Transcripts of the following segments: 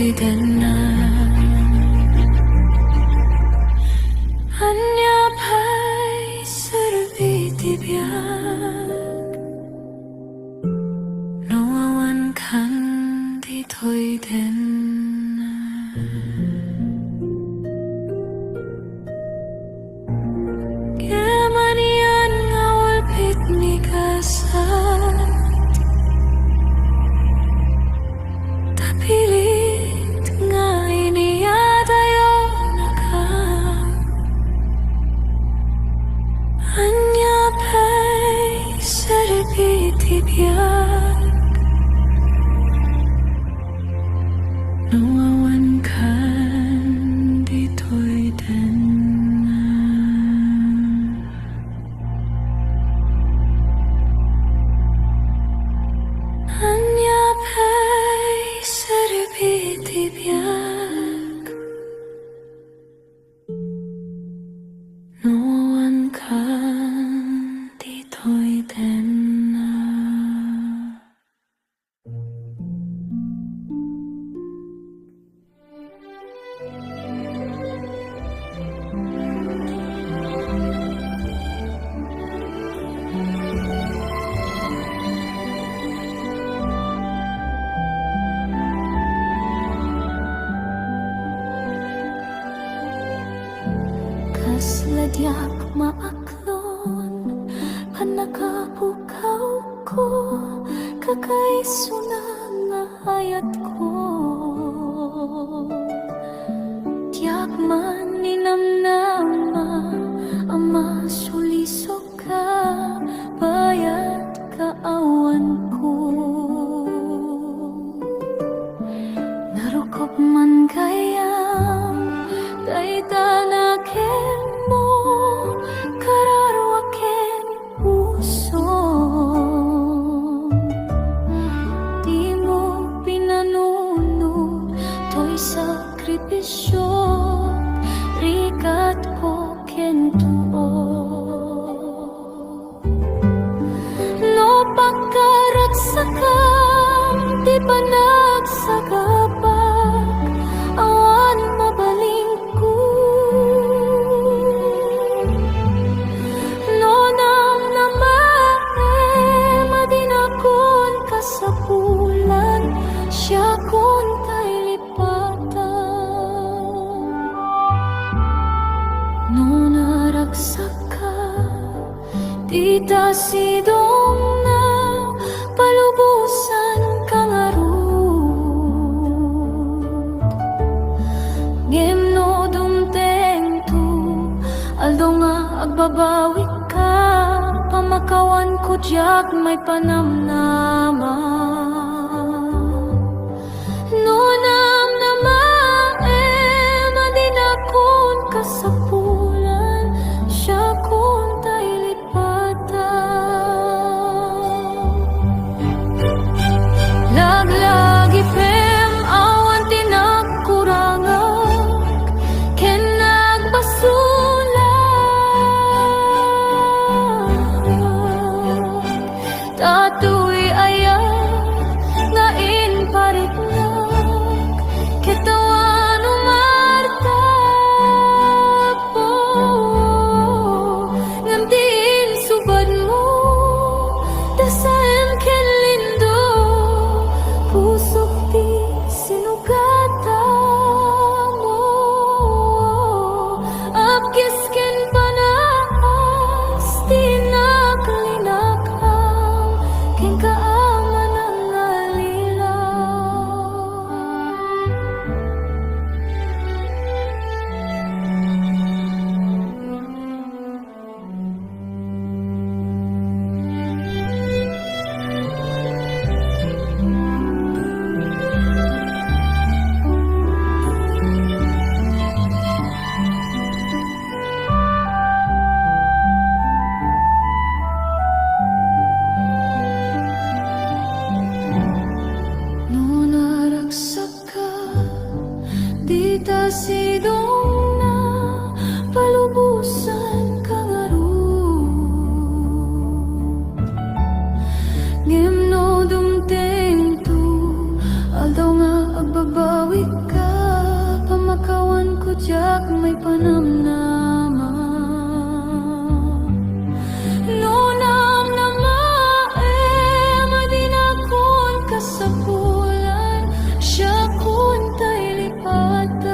den na Anya pa'y serbitibiyag Nawawan kan dito'y den na Kemanian ngawal pitni kasat Tapilit nga iniyadayo naka Anya pa'y serbitibiyag Nawawan kan dito'y den na Anya pa'y serbitibiyag Nawawan kan dito'y den na Kasladyak maaklon Panakapukaw ko Kakaisuna nga hayat ko Tiyak man ninamnama Ama sulisok ka Bayat kaawan ko Narukop man kayam Daitanakin mo Kararwakin puso Di mo pinanunod To'y sakripisyo Rikat ko kentuo No pagkaragsakam Di pa nagsagabag Awan mabaling ko No nang namae Madinakon kasapulan Siya kon tay lipatan No naragsak ka Di ta sidong na Palubusan kang arud Ngem no dumteng tu Aldo nga agbabawi ka Pamakawan ko diyak may panamnaman No namnamae Madinakon kasapulan Siya kon tay lipatan Laglagi pem awan tinakurangag Ken nagbasulag Tato'y ayat nga inparitnag Kitawan umarta po Ngantiin subad mo Dasaem ken lindo Pusok di sinugata mo Apkis ken panas Di naklinakaw Ken kaaman ang alilaw No naragsak ka Di ta sidong na Palubusan kang arud Ngem no dumteng tu Aldaw nga agbabawi ko jak may panamnama. Lunam na madinakon kasapulan, siya kun tay lipatan.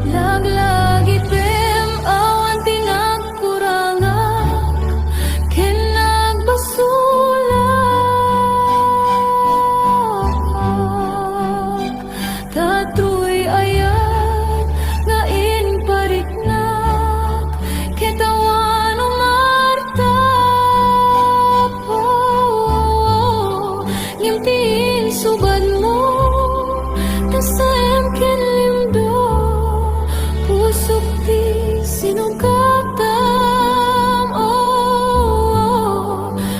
Laglagi pem awan tinagkurangak, kinagbasulak. Tatuy ayat nga inpariknak, kitawan umartap. Ngimtiin subad mo, tasayam kinlimdo, pusok di sinugaptam.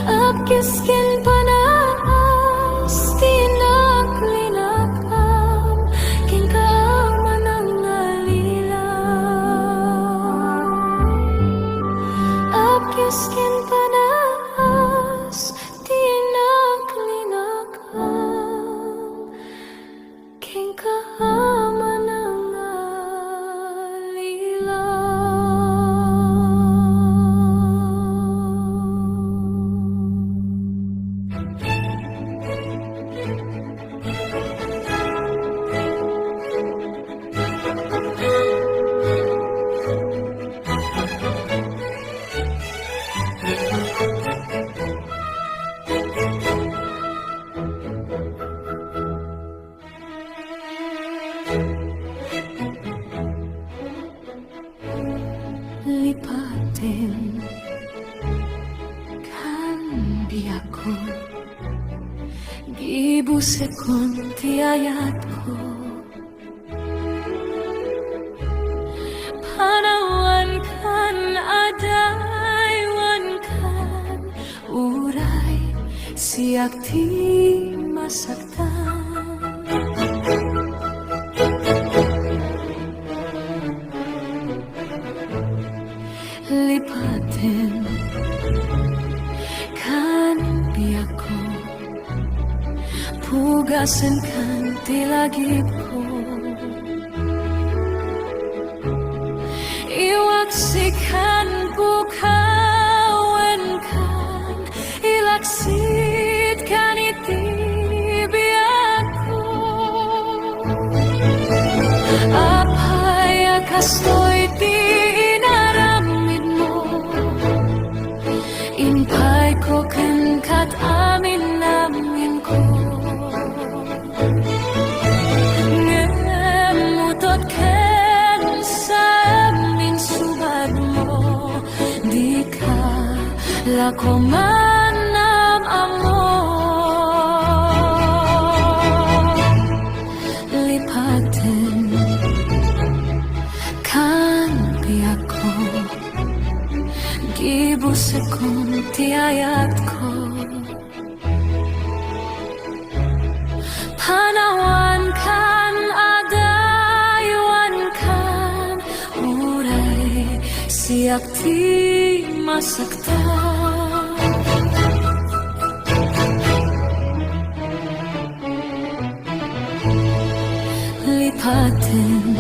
Apkis kin panas, tinaklinakam, kin kaaman ang alilaw. Apkis kin panas, tinaklinakam, kin kaaman ang lipatin kan biako, gibusekon ti ayat ko. Panawan kan adaywan kan uray, siyak ti masaktan. Lipatin kan biako, pugasan kan tilagip ko. Iwaksikan bukawan kan, ilaksit kan itibiak ko. Apay akastoy tinaramid mo, inpay ko kan kat amin namin ko. Ngemutot kan sa amin subad mo, di ka lako manam amo. Lipatin kan biako, gibusekon ti ayat ko. Panawan kan adaywan kan uray, siyak ti masaktan. Lipatin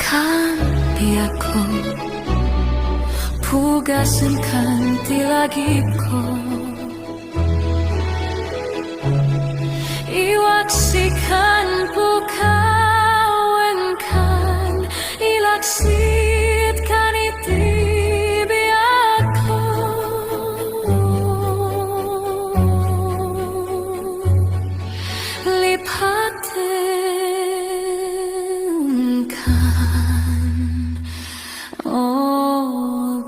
kan biako, pugasan kan tilagip ko. Iwaksikan bukawan kan, ilaksit kan itibiak ko. Lipatin kan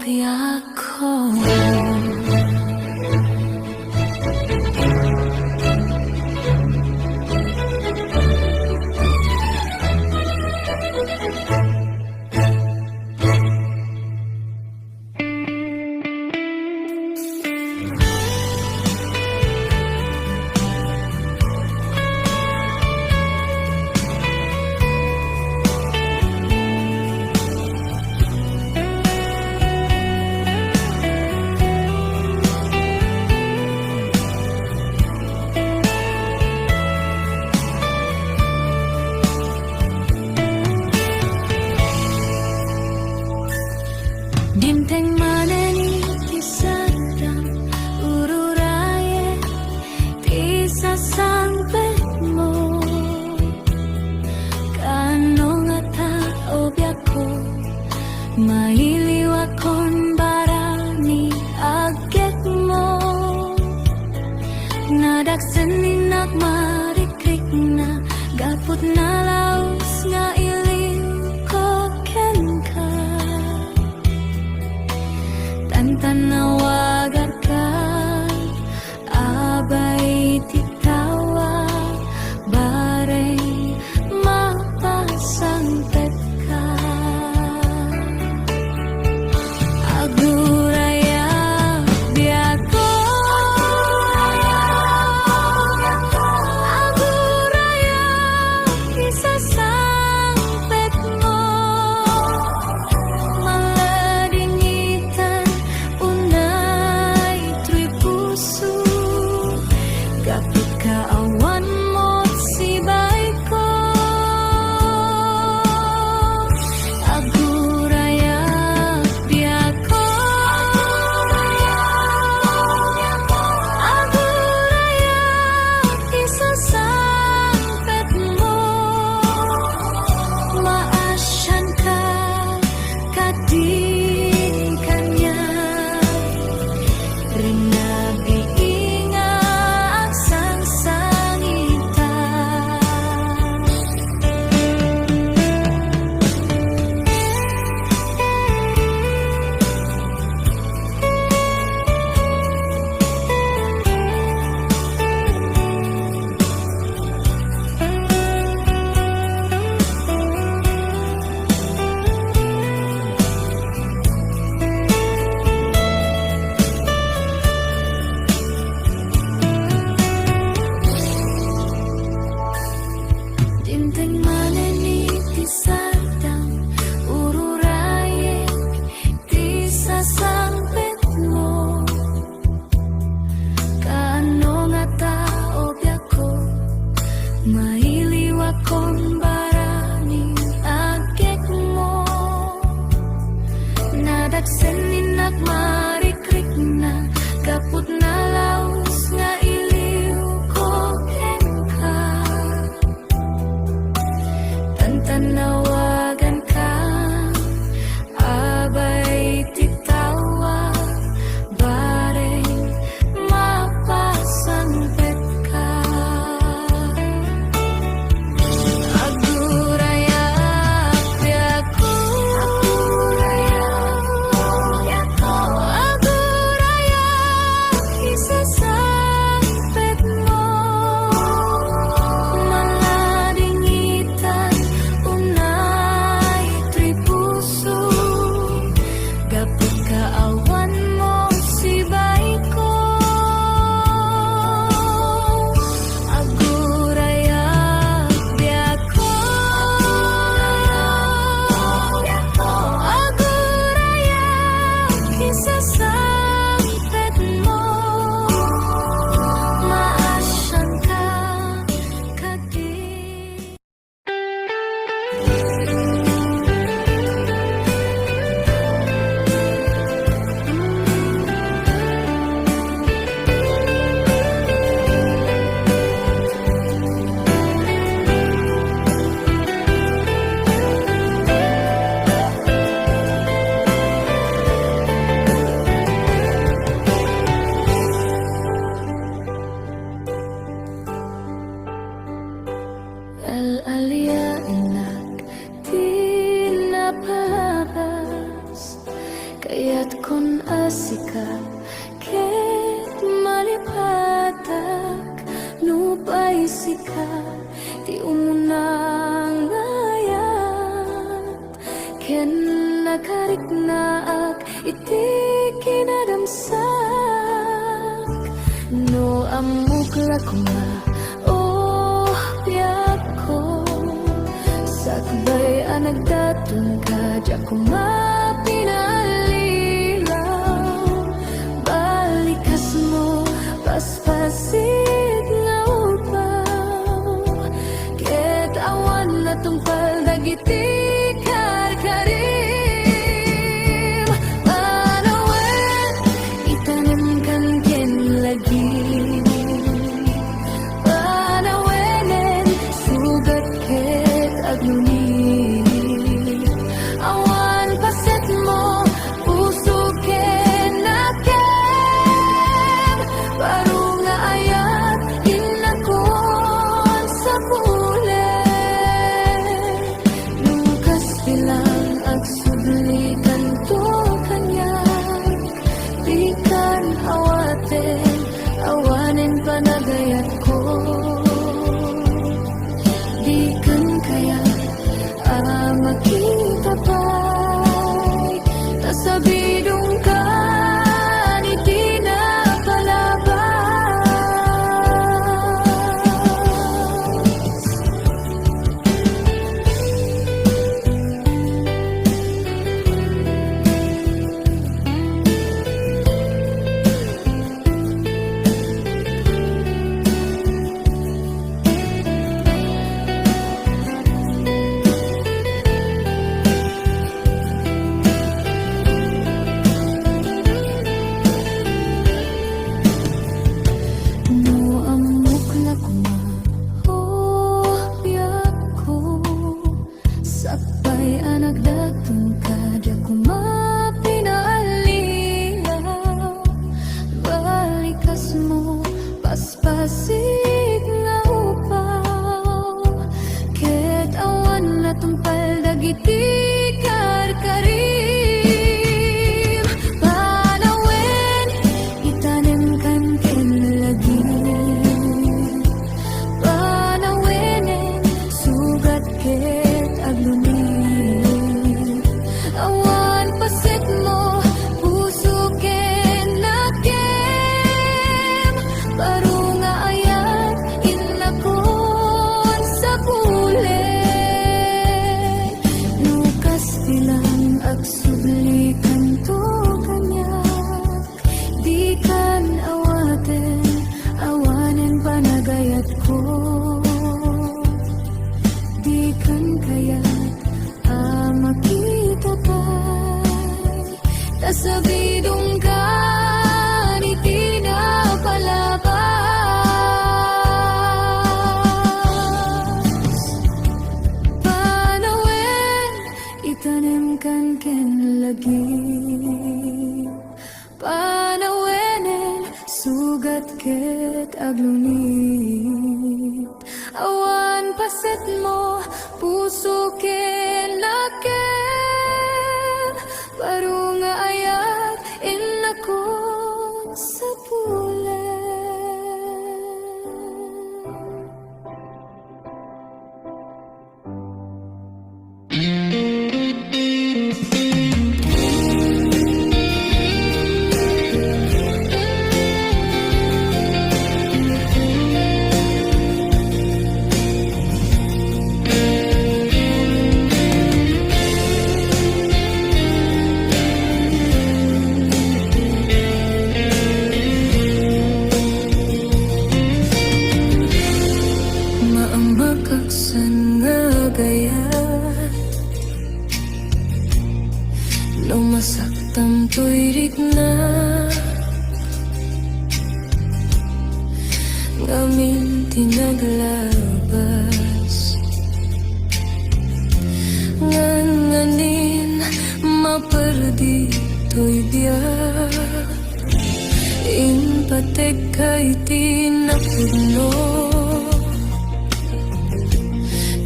biak ko. isasangpet mo. Kaano nga tao biyako, mailiw akon barani agek mo. Nadagsan ninak marikrik na, gapot na laos nga iliw ko ken ka. Tantanawagan ka, abay titawag, bareng mapasangpet ka. Aguraya biyako, aguraya isasangpet mo. Maladingitan unay tuy puso, kapit kaawan mo't sibay ko. Aguraya biyako, aguraya isasangpet mo. Maasyan ka kading kanya, rinabiinga ang sangsangita. Timteng maneniti sadang ururayek di sasangpet mo. Kaano nga tao biyako, mailiw akong barani agek mo. Nadagsen ninak marikrik na, kaput na laos nga iliw ko ken ka. Tantanawagan ka, abay titawag, bareng mapasangpet ka. Aguraya biyako, aguraya isasangpet mo. Maladingitan unay tuy puso, kapit kaawan mo sibay ko. Aguraya biyako, aguraya isasangpet mo. Maasyan ka kading. Al-alya inak di napalabas, kaya't kun asika ket malipatak, nupay sika di umunang ayat, ken nakarik naak iti kinadamsak. No amukla ko nga, oh biyako, sakbay anagdatun ka, diyak ko mapinalilaw. Balikas mo, paspasit nga upaw, ket awan na tungpal dagiti karkarim. Panawet itanim kan ken lagi, ko di kan kaya makita pa tasabidong ka ni tinapalabas panawin itanim kan ken lagi panawinin sugat ket aglunit awan paset mo puso ken laken baru nga ayat in ako sa pulen. Maamakaksan nga gaya lumasaktam to'y rigna ngamin tinaglabas nganganin maperdi to'y biyak impatek kay tinapudno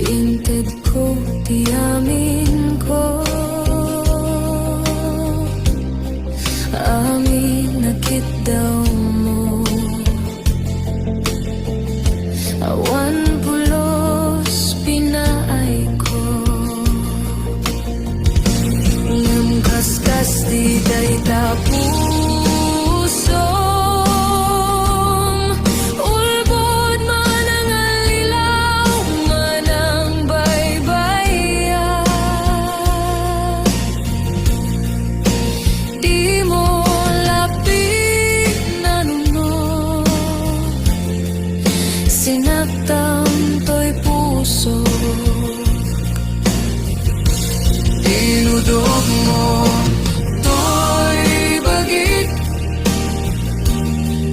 inted ko tiamin ko amin nakit daw mo awan pulos pinaay ko ngam kaskas di day tapuso sinaktan to'y puso dinudog mo to'y bagit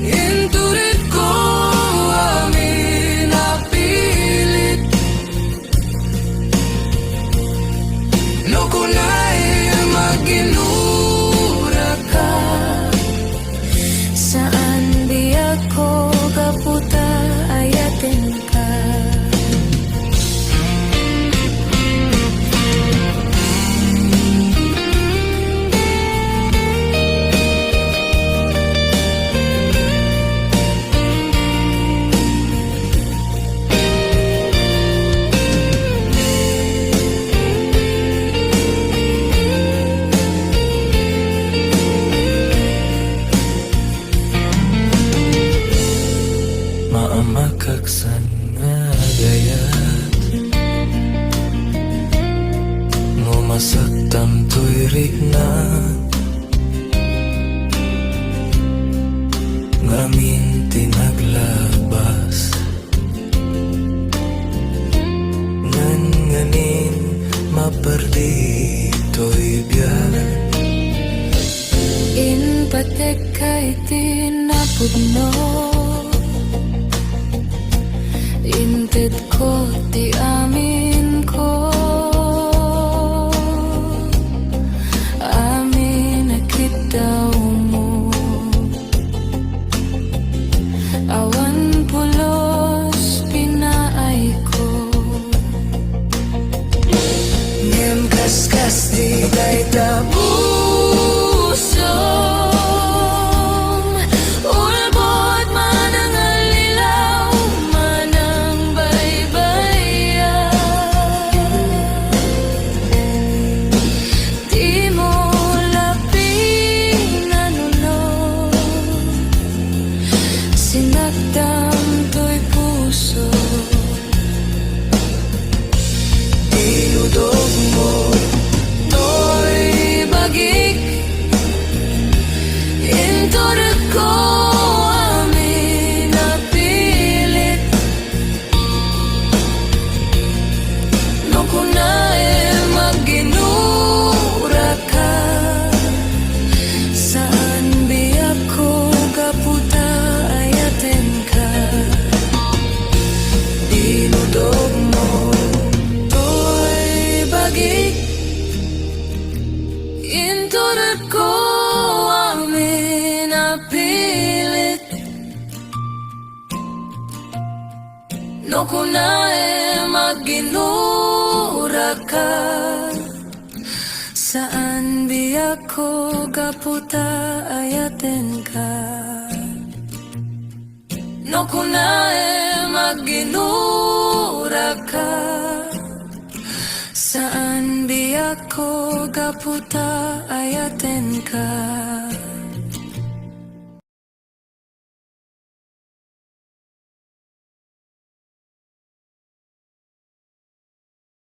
inturit ko amin napilit no kunay maginura ka saan di ako kaputa ayatin ka maamakaksan nga gayat ngumasaktam to'y rigna ngamin tinaglabas nganganin maperdi to'y biyak inpatek kay tinapudno inted ko ti amin ko amin nakit daw mo awan pulos pinaay ko ngem kaskas di day tapuso manang alilaw manang baybaya no kunae maginura ka. Saan biyak ko gaputa ayaten ka. No kunae maginura ka. Saan biyak ko gaputa ayaten ka.